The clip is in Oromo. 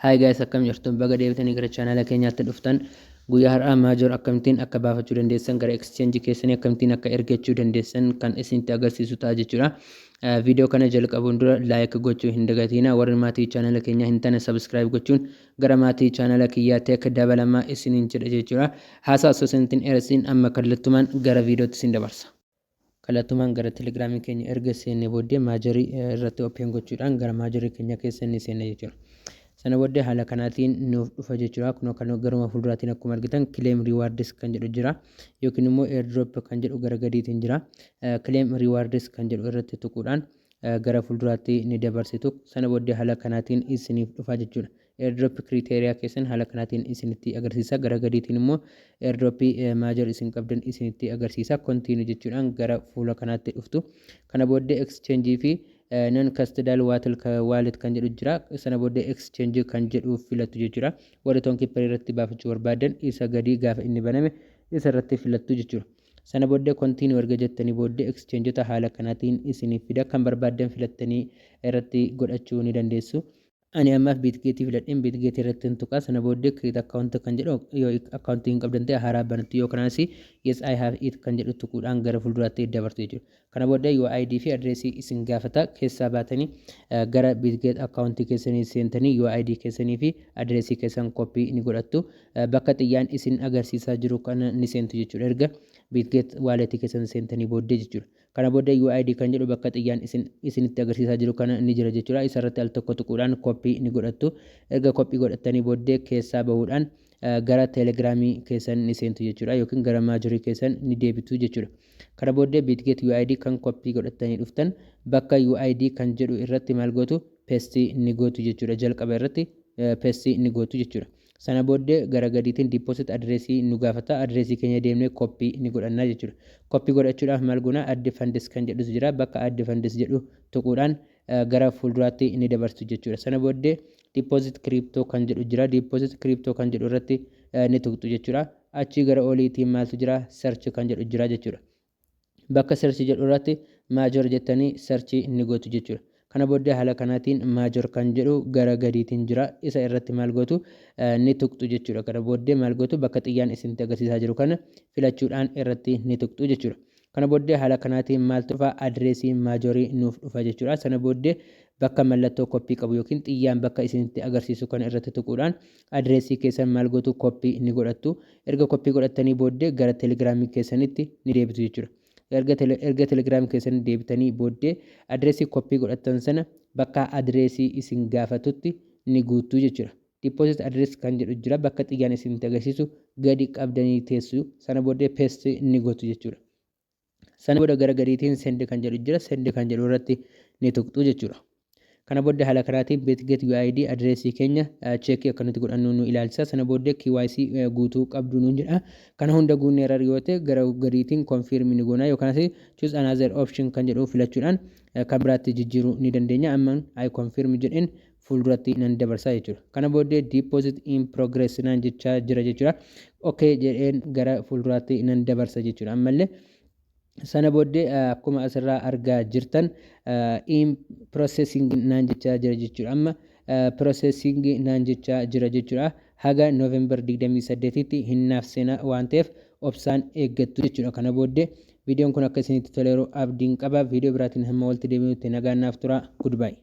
Hi guys, akkam jirtu baga deebitanii gara chaanala keenyaatti dhuftan. Guyyaa har'aa maajor akkamittiin akka baafachuu dandeessan, gara exchange keessanii akkamittiin akka ergachuu dandeessan kan isinitti agarsiisu ta'a jechuudha. Viidiyoo kana jalqabuun dura like gochuu hin dagatinaa. Warri maatii chaanala keenyaa hin taane subscribe gochuun gara maatii chaanala kiyyaatti akka dabalamaa isiniin jedha jechuudha. Haasaa osoo isiniin dheeressiin amma kallattumaan gara viidiyootti isin dabarsa. Kallattumaan gara telegiraamii keenya erga seennee booddee maajorii irratti open gochuudhaan gara maajorii keenya keessa ni seenna jechuudha. Sana booddee haala kanaatiin nuuf dhufa jechuudha. Kun kan garuma fuulduraatiin akkuma argitan claim rewards kan jedhu jira yookiin immoo airdrop kan jedhu gara gadiitiin jira. Claim rewards kan jedhu irratti tuquudhaan gara fuulduraatti ni dabarsitu. Sana booddee haala kanaatiin isiniif dhufa jechuudha. Airdrop criteria keessan haala kanaatiin isinitti agarsiisa. Gara gadiitiin immoo airdrop major isin qabdan isinitti agarsiisa. Continue jechuudhaan gara fuula kanaatti dhuftu. Kana booddee exchange fi non custodial wallet kan jedhu jira. Sana booddee exchange kan jedhu filattu jechuudha. Warri toonkippar irratti baafachuu barbaadan isa gadi gaafa inni baname isa irratti filattu jechuudha. Sana booddee continue erga jettanii booddee exchangeota haala kanaatiin isiniif fida. Kan barbaadan filattanii irratti godhachuu ni dandeessu. Ani ammaaf Bitgate filadheen Bitgate irratti tuqa. Sana booddee create account kan jedhu yoo account hin qabdan ta'e haaraa banatu yoo kanaas yes I have it kan jedhu tuquudhaan gara fuulduraatti dabartu jechuudha. Kana booddee UID fi adreesii isin gaafata keessaa baatanii gara Bitgate account keessanii seentanii UID keessanii fi adreesii keessan copy ni godhattu. Bakka xiyyaan isin agarsiisaa jiru kana ni seentu jechuudha. Erga Bitgate wallet keessan seentanii booddee jechuudha. Kana booddee UID kan jedhu bakka xiyyaan isinitti agarsiisaa jiru kana ni jira jechuudha. Isa irratti al tokko tuquudhaan copy ni godhattu. Erga copy godhattanii booddee keessaa bahuudhaan gara telegiraamii keessan ni seentu jechuudha yookiin gara maajorii keessan ni deebitu jechuudha. Kana booddee Bitgate UID kan copy godhattanii dhuftan bakka UID kan jedhu irratti maal gootu paste ni gootu jechuudha. Jalqaba irratti paste ni gootu jechuudha. Sana booddee gara gadiitiin deposit adreesii nu gaafata. Adreesii keenya deemnee copy ni godhanna jechuudha. Copy godhachuudhaaf maal goona add funds kan jedhus jira. Bakka add funds jedhu tuquudhaan gara fuulduraatti ni dabarsu jechuudha. Sana booddee deposit crypto kan jedhu jira. Deposit crypto kan jedhu irratti ni tuqxu jechuudha. Achi gara oliitiin maaltu jira search kan jedhu jira jechuudha. Bakka search jedhu irratti major jettanii search ni gootu jechuudha. Kana booddee haala kanaatiin major kan jedhu gara gadiitiin jira. Isa irratti maal gootu ni tuqxu jechuudha. Kana booddee maal gootu bakka xiyyaan isinitti agarsiisaa jiru kana filachuudhaan irratti ni tuqxu jechuudha. Kana booddee haala kanaatiin maaltu dhufa adreesii majorii nuuf dhufa jechuudha. Sana booddee bakka mallattoo koppii qabu yookiin xiyyaan bakka isinitti agarsiisu kana irratti tuquudhaan adreesii keessan maal gootu koppii ni godhattu. Erga koppii godhattanii booddee gara telegiraamii keessanitti ni deebitu jechuudha. Erga telegiraamii keessan deebitanii booddee adreesii koppii godhattan sana bakka adreesii isin gaafatutti ni guuttu jechuudha. Deposit address kan jedhu jira. Bakka xiyyaan isinitti agarsiisu gadi qabdanii teessu. Sana booddee paste ni gootu jechuudha. Sana booda gara gadiitiin send kan jedhu jira. Send kan jedhu irratti ni tuqxu jechuudha. Kana booddee haala kanaatiin Bitgate UID adreesii keenya cheekii akka nuti godhannu nu ilaalchisa. Sana booddee KYC guutuu qabdu nuun jedha. Kana hunda guunnee irra yoo ta'e gara gadiitiin confirm ni goona yookaan choose another option kan jedhu filachuudhaan kan biraatti jijjiiruu ni dandeenya. Amma I confirm jedheen fuulduratti nan dabarsaa jechuudha. Kana booddee deposit in progress naan jechaa jira jechuudha. Okay jedheen gara fuulduraatti nan dabarsa jechuudha. Ammallee sana booddee akkuma asirraa argaa jirtan in processing naan jechaa jira jechuudha. Amma processing naan jechaa jira jechuudha. Haga November 28tti hinnaaf seenaa waan ta'eef obsaan eeggattu jechuudha. Kana booddee viidiyoon kun akka isinitti toleeru abdiin qaba. Viidiyoo biraatiin hamma walitti deebinutti nagaan naaf tura. Goodbye.